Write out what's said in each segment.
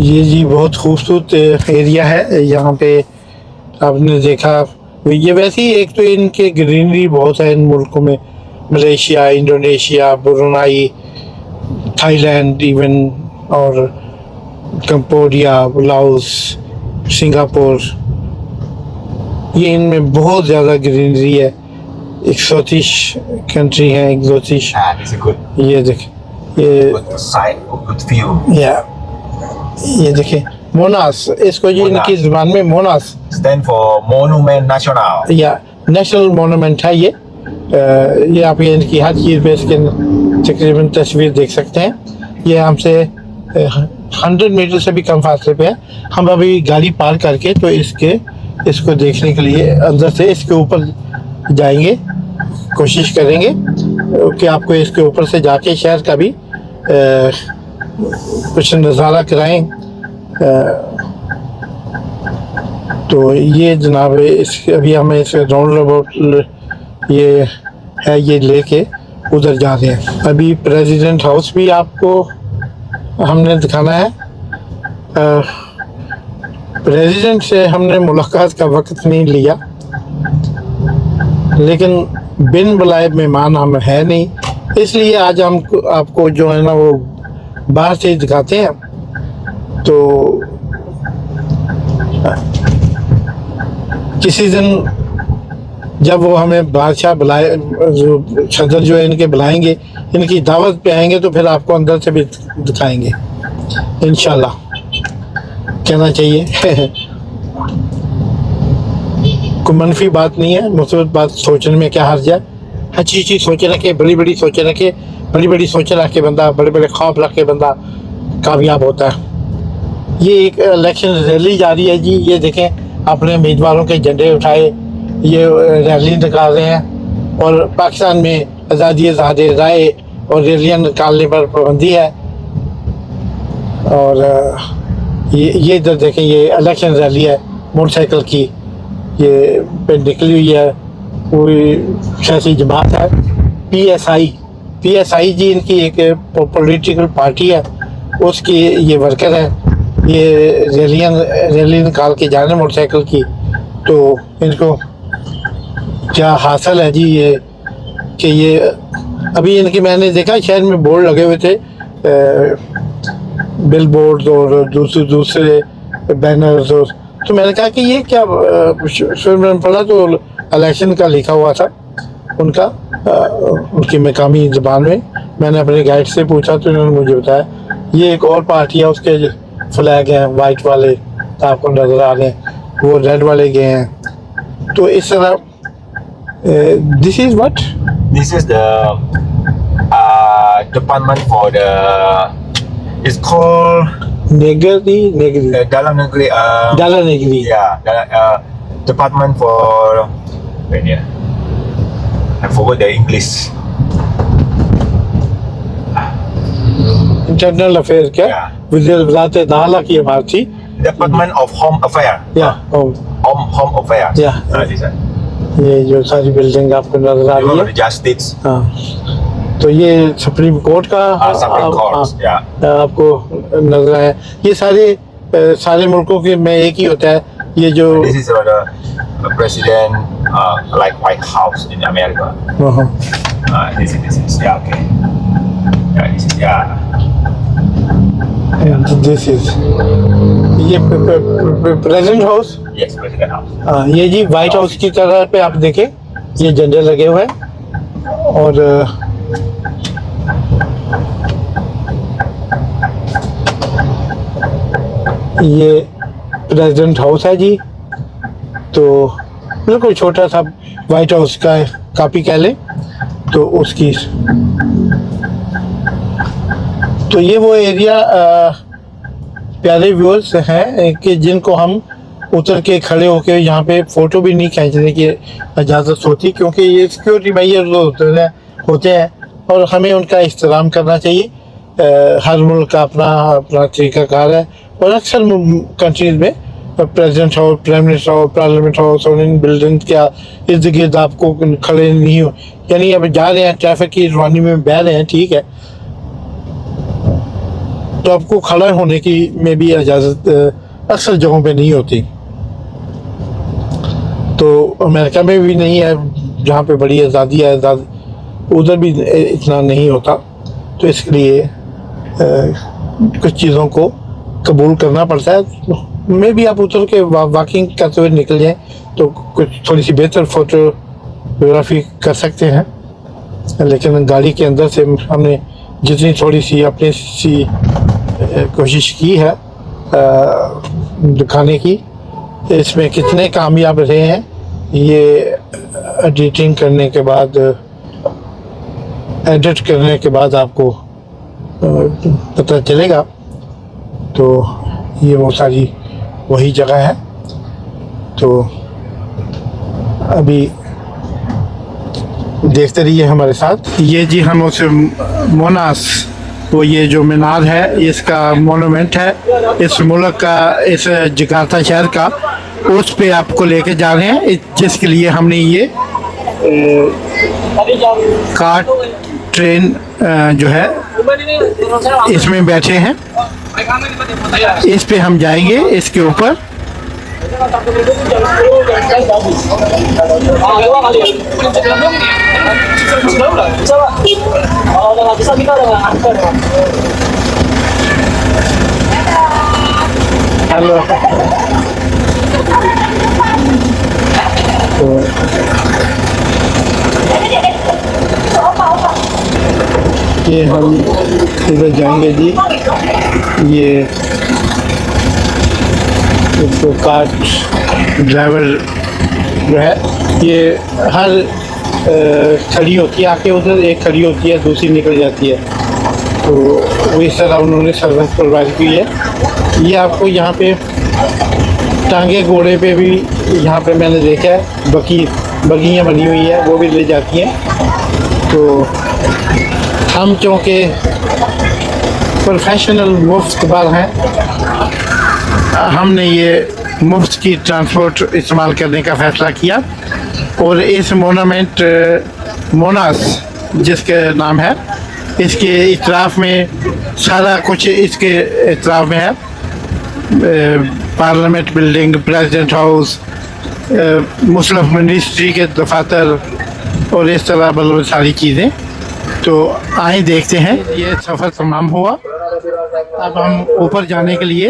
ये जी बहुत खूबसूरत एरिया है यहाँ पे। आपने देखा ये वैसे ही, एक तो इनके ग्रीनरी बहुत है इन मुल्कों में, Malaysia, Indonesia, Brunei, Thailand even, और कंबोडिया, लाओस, सिंगापुर। ये इनमें बहुत ज़्यादा ग्रीनरी है। एक्सोटिश कंट्री है, एक्सोटिश। It's a good, ये देखें, ये good sight, good view. ये देखें मोनास, इसको जी इनकी ज़ुबान में Mona's Stand for Monument Nasional. या नेशनल मोनूमेंट है। ये आप ये इनकी हर चीज़ पे इसके तकरीबन तस्वीर देख सकते हैं। ये हमसे 100 मीटर से भी कम फासले पे है। हम अभी गाड़ी पार करके तो इसको देखने के लिए अंदर से इसके ऊपर जाएंगे, कोशिश करेंगे कि आपको इसके ऊपर से जाके शहर का भी कुछ नज़ारा कराएं। तो ये जनाब अभी हमें इस राउंड अबाउट ये है, ये लेके उधर जा रहे हैं। अभी प्रेसिडेंट हाउस भी आपको हमने दिखाना है। प्रेसिडेंट से हमने मुलाकात का वक्त नहीं लिया, लेकिन बिन बुलाए मेहमान हम है नहीं, इसलिए आज हम आपको जो है ना वो बाहर से दिखाते हैं। तो किसी दिन जब वो हमें बादशाह बुलाए, जो सदर जो है इनके बुलाएंगे, इनकी दावत पे आएंगे, तो फिर आपको अंदर से भी दिखाएंगे इंशाल्लाह। कहना चाहिए कोई मनफी बात नहीं है, मुसीबत बात सोचने में क्या हर्ज है। अच्छी चीज़ सोचे रखे, बड़ी बड़ी सोचे रखे, बड़ी बड़ी सोचे रख के बंदा, बड़े बड़े ख्वाब रख के बंदा कामयाब होता है। ये एक इलेक्शन रैली जा रही है जी। ये देखें, अपने उम्मीदवारों के झंडे उठाए ये रैली निकाल रहे हैं, और पाकिस्तान में आज़ादी इज़हार राय और रैलियाँ निकालने पर पाबंदी है। और ये इधर देखें, ये इलेक्शन रैली है मोटरसाइकिल की, ये पे निकली हुई है। पूरी सियासी जमात है, PSI जी इनकी एक पॉलिटिकल पार्टी है, उसकी ये वर्कर है। ये रैली निकाल के जा रहे हैं मोटरसाइकिल की। तो इनको क्या हासिल है जी ये कि ये अभी इनकी, मैंने देखा शहर में बोर्ड लगे हुए थे, बिल बोर्ड और दूसरे बैनर्स, और तो मैंने कहा कि ये क्या, फिर मैंने पढ़ा तो इलेक्शन का लिखा हुआ था उनका, उनकी मकामी ज़बान में। मैंने अपने गाइड से पूछा तो इन्होंने मुझे बताया ये एक और पार्टी है, उसके फ्लैग हैं वाइट वाले आपको नज़र आ रहे हैं, वो रेड वाले गए हैं। तो इस तरह this is what, This is the department for the. It's called Negri Dalam Negeri. डाला Negri. Yeah, department for. Wait here. I forgot the English. Internal affair क्या, Yeah. वज़ारत दाखिला की इमारत थी। Department of Home Affairs. या Home Affairs. Yeah. This one. ये जो सारी बिल्डिंग आपको नजर आ रही है, Justice. हाँ, तो ये सुप्रीम कोर्ट का Supreme Court. Yeah. आपको नजर आया। ये सारे मुल्कों के में एक ही होता है ये जो This is the president, like White House in America. This is yeah, okay. Yeah, this is yeah. This is ये president house. Yes, President House. हाँ, ये जी व्हाइट हाउस की तरह पे आप देखें, ये झंडे लगे हुए हैं। और ये प्रेसिडेंट हाउस है जी। तो बिल्कुल छोटा सा व्हाइट हाउस का कापी कह लें तो उसकी। तो ये वो एरिया प्यारे व्यूअर्स हैं कि जिनको हम उतर के खड़े होके यहाँ पे फ़ोटो भी नहीं खींचने की इजाज़त होती, क्योंकि ये सिक्योरिटी मेजर होते हैं और हमें उनका एहतराम करना चाहिए। हर मुल्क का अपना तरीक़ाकार है, और अक्सर कंट्रीज़ में president house, prime minister house, parliament house और इन बिल्डिंग के इर्द गिर्द आपको खड़े नहीं हो, यानी अब जा रहे हैं ट्रैफिक की रवानी में बह रहे हैं, ठीक है, तो आपको खड़ा होने की में भी इजाज़त अक्सर जगहों पे नहीं होती। तो अमेरिका में भी नहीं है, जहाँ पे बड़ी आज़ादी है, उधर भी इतना नहीं होता। तो इसके लिए कुछ चीज़ों को कबूल करना पड़ता है। में भी आप उतर के वॉकिंग करते हुए निकल जाएं तो कुछ थोड़ी सी बेहतर फोटोग्राफी कर सकते हैं, लेकिन गाड़ी के अंदर से हमने जितनी थोड़ी सी अपनी सी कोशिश की है दिखाने की, इसमें कितने कामयाब रहे हैं ये एडिटिंग करने के बाद, एडिट करने के बाद आपको पता चलेगा। तो ये वो सारी वही जगह है। तो अभी देखते रहिए हमारे साथ। ये जी हम उस मोनास, वो ये जो मीनार है इसका मोनूमेंट है इस मुल्क का, इस जकार्ता शहर का, उस पे आपको लेके जा रहे हैं, जिसके लिए हमने ये कार ट्रेन जो है इसमें बैठे हैं। इस पे हम जाएंगे, इसके ऊपर हेलो। ये हम इधर जाएंगे जी। ये तो कार ड्राइवर जो है ये हर खड़ी होती है, आके उधर एक खड़ी होती है, दूसरी निकल जाती है। तो वो इस तरह उन्होंने सर्विस प्रोवाइड की है। ये आपको यहाँ पे टांगे घोड़े पे भी, यहाँ पे मैंने देखा है बगियाँ बनी हुई है, वो भी ले जाती हैं। तो हम क्योंकि प्रोफेशनल मुफ्त बार हैं, हमने ये मुफ्त की ट्रांसपोर्ट इस्तेमाल करने का फ़ैसला किया। और इस मोनूमेंट मोनास जिसके नाम है, इसके इतराफ़ में सारा कुछ इसके इतराफ़ में है। पार्लियामेंट बिल्डिंग, प्रेसिडेंट हाउस, मुस्लिम मिनिस्ट्री के दफातर और इस तरह मतलब सारी चीज़ें। तो आए देखते हैं। ये सफ़र तमाम हुआ, अब हम ऊपर जाने के लिए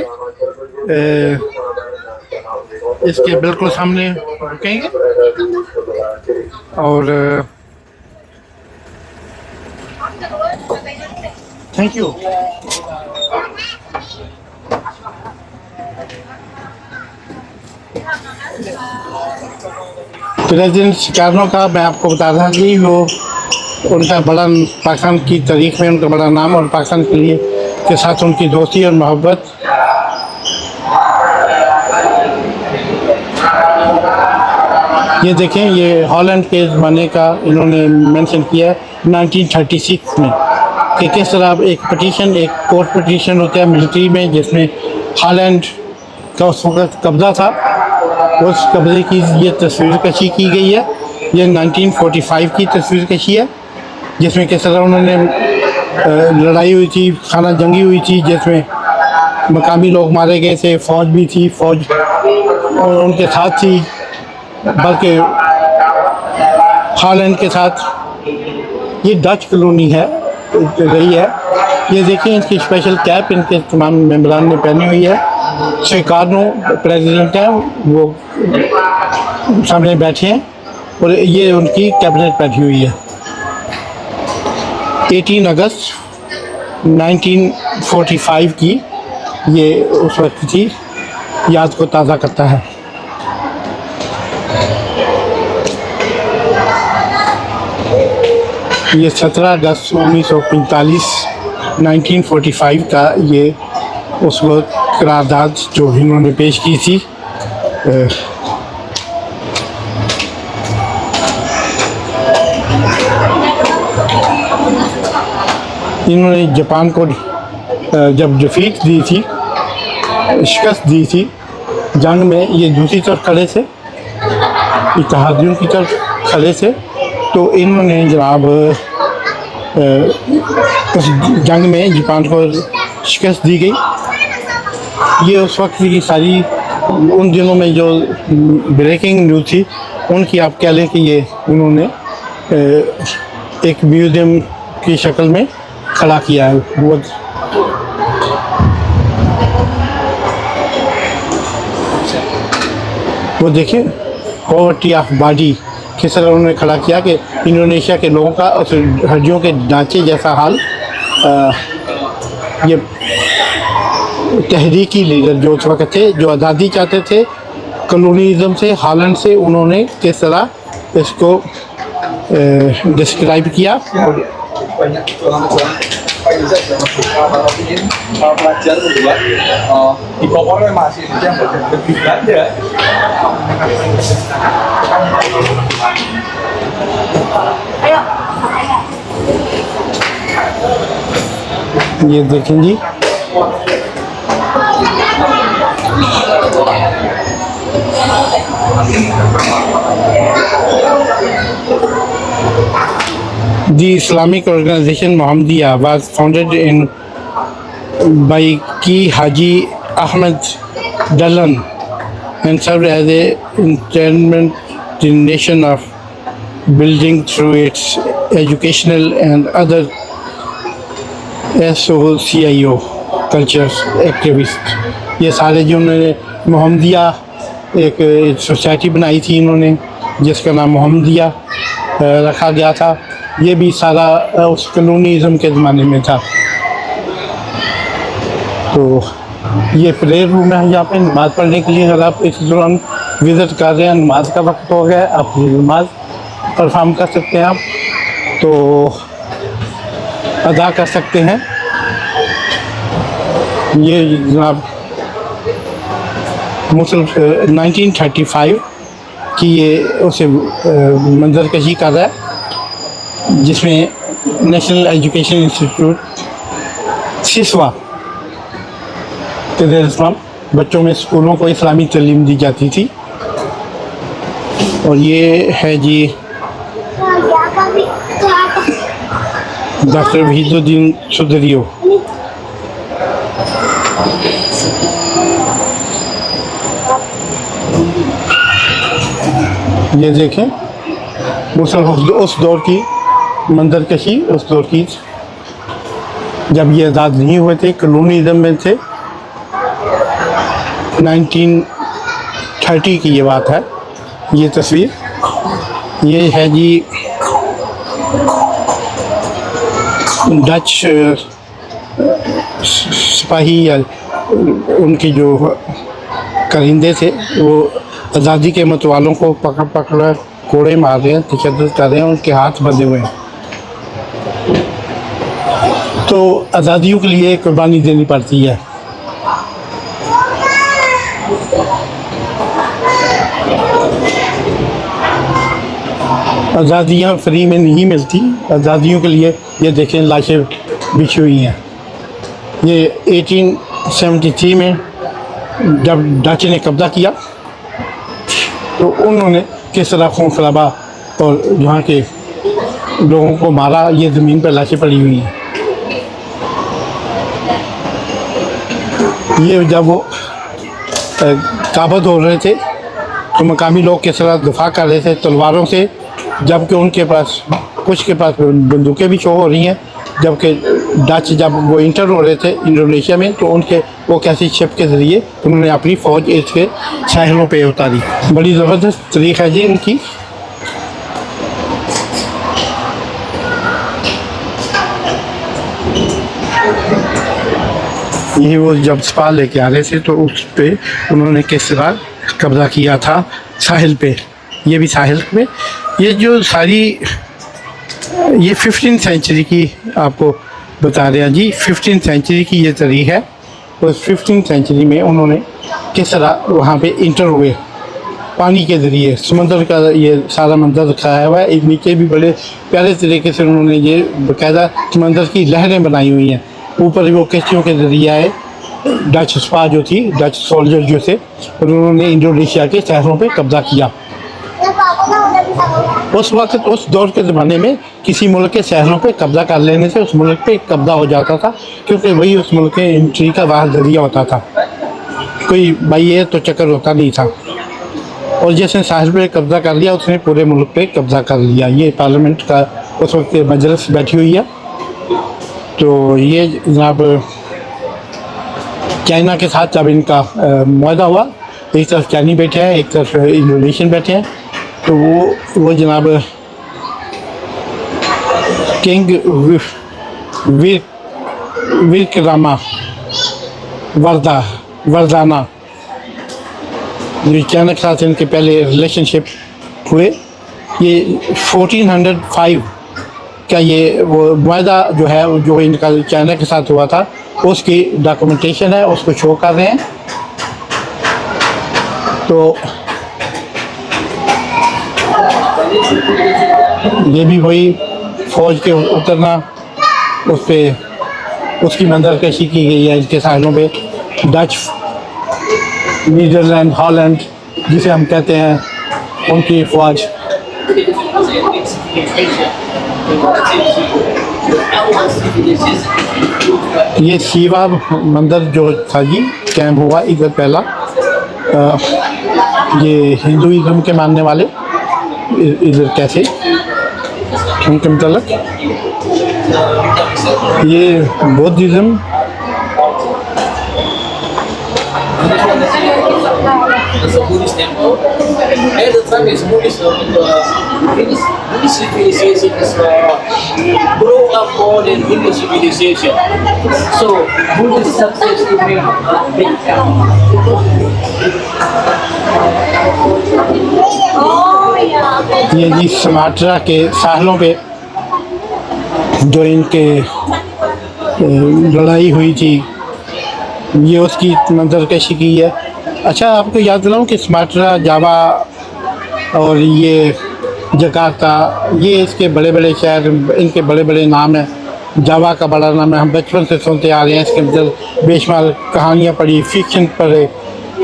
इसके बिल्कुल सामने रुकेंगे और थैंक यू। प्रेसिडेंट सुकार्नो का मैं आपको बता रहा कि वो उनका बड़ा पाकिस्तान की तारीख में उनका बड़ा नाम और पाकिस्तान के लिए के साथ उनकी दोस्ती और मोहब्बत। ये देखें, ये हॉलैंड के ज़माने का इन्होंने मेंशन किया है 1936 में कि किस तरह एक पटिशन, एक कोर्ट पटिशन होता है मिलिट्री में, जिसमें हॉलैंड का उस वक्त कब्ज़ा था, उस कब्ज़े की ये तस्वीर कशी की गई है। ये 1945 की तस्वीर कशी है, जिसमें किस तरह उन्होंने लड़ाई हुई थी, खाना जंगी हुई थी, जिसमें मकामी लोग मारे गए थे, फ़ौज भी थी, फ़ौज और उनके साथ थी, बल्कि हॉलैंड के साथ ये डच कॉलोनी है रही है। ये देखिए, इनकी स्पेशल कैप इनके तमाम मेंबरान ने पहनी हुई है। सुकार्नो प्रेसिडेंट हैं, वो सामने बैठे हैं और ये उनकी कैबिनेट बैठी हुई है। 18 अगस्त 1945 की ये उस वक्त की याद को ताज़ा करता है। ये 17 अगस्त 1945 का ये उस वक्त करारदाद जो इन्होंने पेश की थी। इन्होंने जापान को जब डिफीट दी थी, शिकस्त दी थी जंग में, ये दूसरी तरफ खड़े थे, इत्तेहादियों की तरफ खड़े थे। तो इन्होंने जनाब उस जंग में जापान को शिकस्त दी गई। ये उस वक्त की सारी उन दिनों में जो ब्रेकिंग न्यूज़ थी उनकी आप कह लें कि ये उन्होंने एक म्यूज़ियम की शक्ल में खड़ा किया है। वो देखिए पॉवर्टी ऑफ बॉडी किस तरह उन्होंने खड़ा किया कि इंडोनेशिया के लोगों का उस हड्डियों के ढांचे जैसा हाल। ये तहरीकी लीडर जो उस वक्त थे, जो आज़ादी चाहते थे कॉलोनिज़म से, हॉलैंड से, उन्होंने किस तरह इसको डिस्क्राइब किया। pelajar berdua di pokoknya masih itu yang lebih belanja. ये देखें जी, The Islamic organization Muhammadiyah was founded by Ki Haji Ahmed Dallan and served as a intermediation of building through its educational and other SOCIO cultures activists। ये सारे जो उन्होंने मोहम्मदिया एक society बनाई थी इन्होंने, जिसका नाम मोहम्मदिया रखा गया था। ये भी सारा उस कॉलोनिज़म के ज़माने में था। तो ये प्रेयर रूम है, यहाँ पे नमाज़ पढ़ने के लिए अगर आप इस दौरान विज़िट कर रहे हैं, नमाज का वक्त हो गया, आप नमाज परफॉर्म कर सकते हैं, आप तो अदा कर सकते हैं। ये जनाब 1935 की ये उसे मंजर कशी कर रहा है, जिसमें नेशनल एजुकेशन इंस्टीट्यूट सिसवा के इस्लाम बच्चों में स्कूलों को इस्लामी तालीम दी जाती थी। और ये है जी डॉक्टर वहीदुद्दीन सुदरियो। ये देखें उस दौर की मंजर कशी, उस दौर की जब ये आज़ाद नहीं हुए थे, कॉलोनिज़म में थे। 1930 की ये बात है। ये तस्वीर ये है जी डच सिपाही या उनके जो करिंदे थे वो आज़ादी के मतवालों को पकड़ पकड़ कोड़े मार रहे हैं, तशद्दुद कर रहे हैं, उनके हाथ बंधे हुए हैं। तो आज़ादियों के लिए कुर्बानी देनी पड़ती है। आज़ादियाँ फ्री में नहीं मिलती, आज़ादियों के लिए ये देखें लाशें बिछी हुई हैं। ये 1873 में जब डच ने कब्ज़ा किया तो उन्होंने किस तरह खून खराबा और यहाँ के लोगों को मारा। ये ज़मीन पर लाशें पड़ी हुई हैं। ये जब वो काबज़ हो रहे थे तो मकामी लोग किस तरह दफा कर रहे थे तलवारों से, जबकि उनके पास कुछ के पास बंदूकें भी शो हो रही हैं। जबकि डच जब वो इंटर हो रहे थे इंडोनेशिया में तो उनके वो कैसी शिप के ज़रिए उन्होंने अपनी फ़ौज इसके साहिलों पे उतारी। बड़ी ज़बरदस्त तरीक़ा है जी इनकी। ये वो जब स्पा लेके आ रहे थे तो उस पे उन्होंने किस तरह कब्ज़ा किया था साहिल पे। ये भी साहिल में ये जो सारी ये 15th सेंचुरी की आपको बता रहे हैं जी। 15th सेंचुरी की ये तारीख है। उस 15th सेंचुरी में उन्होंने किस तरह वहाँ पे इंटर हुए पानी के ज़रिए। समंदर का ये सारा मंजर दिखाया हुआ है। नीचे भी बड़े प्यारे तरीके से उन्होंने ये बाकायदा समंदर की लहरें बनाई हुई हैं। ऊपर वो किश्तियों के ज़रिए आए डच स्पा जो थी, डच सोल्जर जो थे, और उन्होंने इंडोनेशिया के शहरों पे कब्ज़ा किया। उस वक्त उस दौर के ज़माने में किसी मुल्क के शहरों पे कब्ज़ा कर लेने से उस मुल्क पे कब्ज़ा हो जाता था, क्योंकि वही उस मुल्क के एंट्री का वाहद ज़रिया होता था, कोई बाई तो चक्कर होता नहीं था। और जिसने साहिल पे कब्ज़ा कर लिया उसने पूरे मुल्क पे कब्ज़ा कर लिया। ये पार्लियामेंट का उस वक्त मजलिस बैठी हुई है। तो ये जनाब चाइना के साथ जब इनका मुआहदा हुआ, एक तरफ चाइनी बैठे हैं, एक तरफ इंडोनेशियन बैठे हैं, तो वो जनाब किंग विक्रमा वर्दाना, जो चाइना के साथ इनके पहले रिलेशनशिप हुए, ये 1405 का ये वो मुआहदा जो है जो इनका चाइना के साथ हुआ था उसकी डॉक्यूमेंटेशन है, उसको शो कर रहे हैं। तो ये भी वही फौज के उतरना, उस पर उसकी मंजरकशी की गई है इसके साहिलों पे। डच, नीदरलैंड, हॉलैंड जिसे हम कहते हैं, उनकी फौज। ये शिवा मंदिर जो था जी कैंप हुआ इधर पहला, ये हिंदुइज्म के मानने वाले इधर कैसे उनके मतलब, ये बौद्धिज्म, It's a Buddhist temple. At the time, it's Buddhist. Buddhist civilization is grow up more than Hindu civilization. So Buddhist success to be a big ये जी सुमात्रा के साहिलों पे जो इनके लड़ाई हुई थी, ये उसकी मंजरकशी की है। अच्छा, आपको याद दिलाऊं कि सुमात्रा, जावा और ये जकार्ता, ये इसके बड़े बड़े शहर, इनके बड़े बड़े नाम हैं। जावा का बड़ा नाम है, हम बचपन से सुनते आ रहे हैं, इसके मतलब बेशुमार कहानियाँ पढ़ी, फिक्शन पढ़े,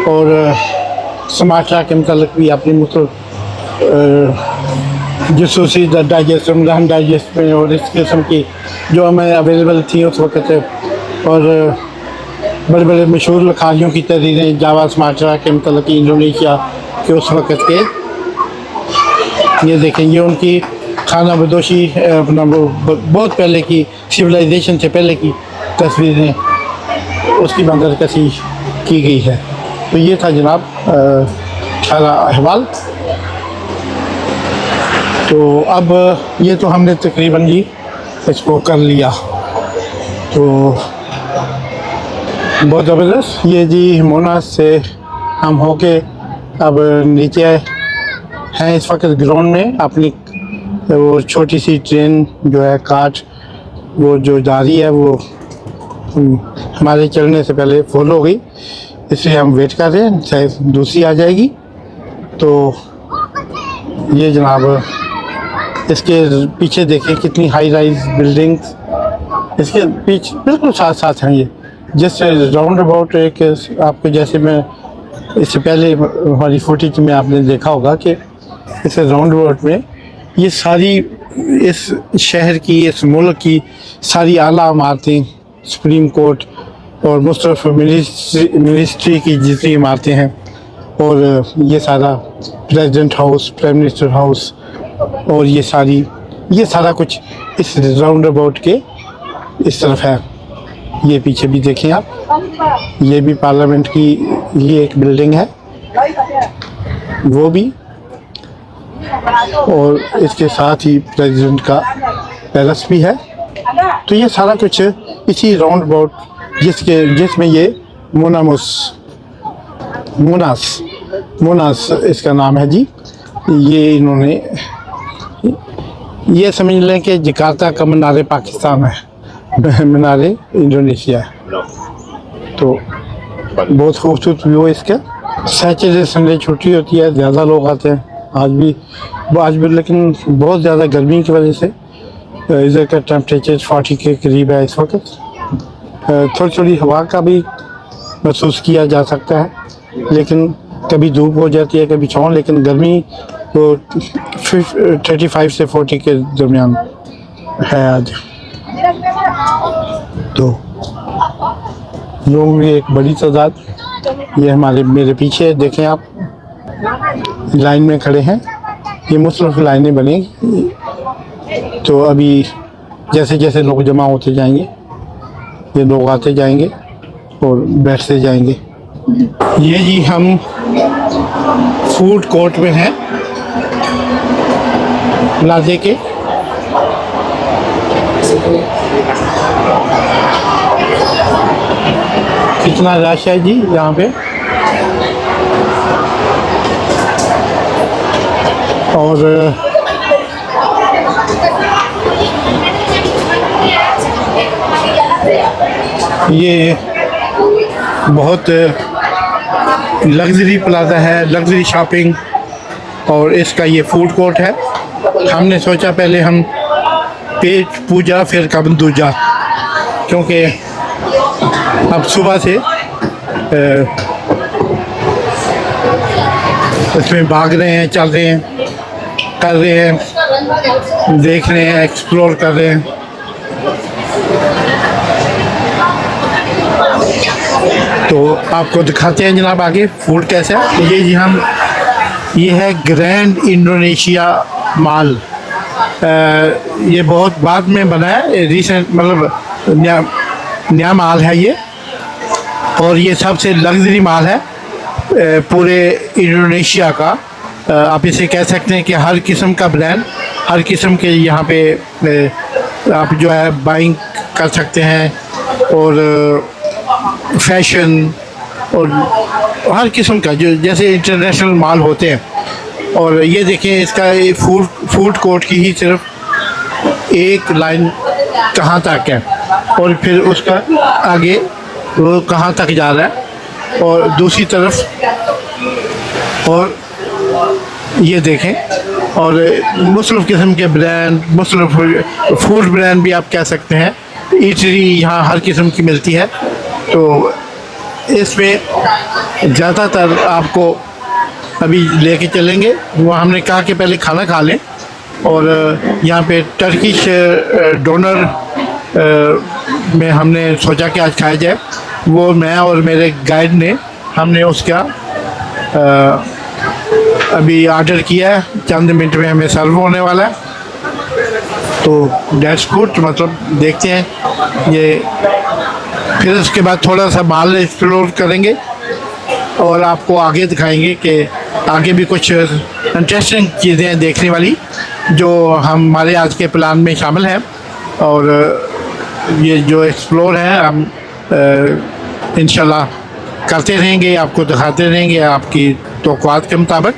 और सुमात्रा के मतलब भी अपनी मतलब जसूसी डाइजेस्ट, रमजान डाइजेस्ट में और इस किस्म की जो हमें अवेलेबल थी उस वक्त, और बड़े बड़े मशहूर लिखारियों की तहरीरें जावा सुमात्रा के मतलब कि इंडोनेशिया के उस वक्त के। ये देखें, ये उनकी खाना बदोशी अपना बहुत पहले की सिविलाइजेशन से पहले की तस्वीरें, उसकी मंजरकशी की गई है। तो ये था जनाब सारा अहवाल। तो अब ये तो हमने तकरीबन जी इसको कर लिया, तो बहुत ज़बरदस्त। ये जी मोना से हम होके अब नीचे हैं इस वक्त ग्राउंड में। अपनी वो छोटी सी ट्रेन जो है काट वो जो जा रही है वो हमारे चलने से पहले फुल हो गई, इसलिए हम वेट कर रहे हैं, शायद दूसरी आ जाएगी। तो ये जनाब इसके पीछे देखें कितनी हाई राइज बिल्डिंग्स इसके पीछे बिल्कुल साथ साथ हैं। ये जैसे राउंड अबाउट एक आपको, जैसे मैं इससे पहले हमारी फुटेज में आपने देखा होगा कि इस राउंड अबाउट में ये सारी इस शहर की, इस मुल्क की सारी आला इमारतें, सुप्रीम कोर्ट और मुख्तलिफ मिनिस्ट्री की जितनी इमारतें हैं, और ये सारा president house, prime minister house, और ये सारा कुछ इस राउंड अबाउट के इस तरफ है। ये पीछे भी देखें आप, ये भी पार्लियामेंट की ये एक बिल्डिंग है, वो भी, और इसके साथ ही प्रेसिडेंट का पैलेस भी है। तो ये सारा कुछ इसी राउंड अबाउट जिसमें ये मोनास इसका नाम है जी। ये इन्होंने ये समझ लें कि जकार्ता का मीनार पाकिस्तान है, मीनार इंडोनेशिया है। तो बहुत खूबसूरत व्यू है इसका। सैटरडे संडे छुट्टी होती है, ज़्यादा लोग आते हैं। आज भी लेकिन बहुत ज़्यादा गर्मी की वजह से इधर का टेम्परेचर 40 के करीब है इस वक्त। थोड़ी थोड़ी हवा का भी महसूस किया जा सकता है, लेकिन कभी धूप हो जाती है, कभी छाँव, लेकिन गर्मी वो 35 से 40 के दरमियान है आज। तो लोग एक बड़ी तादाद ये मेरे पीछे देखें आप, लाइन में खड़े हैं। ये मुख्तलिफ लाइनें बनेंगी, तो अभी जैसे जैसे लोग जमा होते जाएंगे ये लोग आते जाएंगे और बैठते जाएंगे। ये जी हम फूड कोर्ट में हैं प्लाजे के। कितना रश है जी यहाँ पे, और ये बहुत लग्जरी प्लाजा है, लग्जरी शॉपिंग, और इसका ये फूड कोर्ट है। हमने सोचा पहले हम पेट पूजा फिर कब दूजा, क्योंकि अब सुबह से इसमें भाग रहे हैं, चल रहे हैं, कर रहे हैं, देख रहे हैं, एक्सप्लोर कर रहे हैं। तो आपको दिखाते हैं जनाब आगे फूड कैसा है। ये जी ये है ग्रैंड इंडोनेशिया मॉल। ये बहुत बाद में बना है, रिसेंट मतलब नया माल है ये, और ये सबसे लग्जरी माल है पूरे इंडोनेशिया का। आप इसे कह सकते हैं कि हर किस्म का ब्रांड, हर किस्म के यहाँ पे आप जो है बाइंग कर सकते हैं, और फैशन और हर किस्म का जो जैसे इंटरनेशनल माल होते हैं। और ये देखें इसका फूड कोर्ट की ही सिर्फ एक लाइन कहाँ तक है, और फिर उसका आगे वो कहाँ तक जा रहा है, और दूसरी तरफ और ये देखें, और मुख्तलिफ़ किस्म के ब्रांड, मुख्तलिफ़ फूड ब्रांड भी आप कह सकते हैं। ईटरी यहाँ हर किस्म की मिलती है, तो इसमें ज़्यादातर आपको अभी लेके चलेंगे। वो हमने कहा कि पहले खाना खा लें, और यहाँ पे टर्किश डोनर में हमने सोचा कि आज खाया जाए। वो मैं और मेरे गाइड ने हमने उसका अभी ऑर्डर किया है, चंद मिनट में हमें सर्व होने वाला है। तो दैट्स गुड, मतलब देखते हैं ये, फिर उसके बाद थोड़ा सा माल एक्सप्लोर करेंगे और आपको आगे दिखाएंगे कि आगे भी कुछ इंटरेस्टिंग चीज़ें हैं देखने वाली जो हमारे आज के प्लान में शामिल हैं। और ये जो एक्सप्लोर है हम इंशाल्लाह करते रहेंगे, आपको दिखाते रहेंगे आपकी तवक्कुआत के मुताबिक।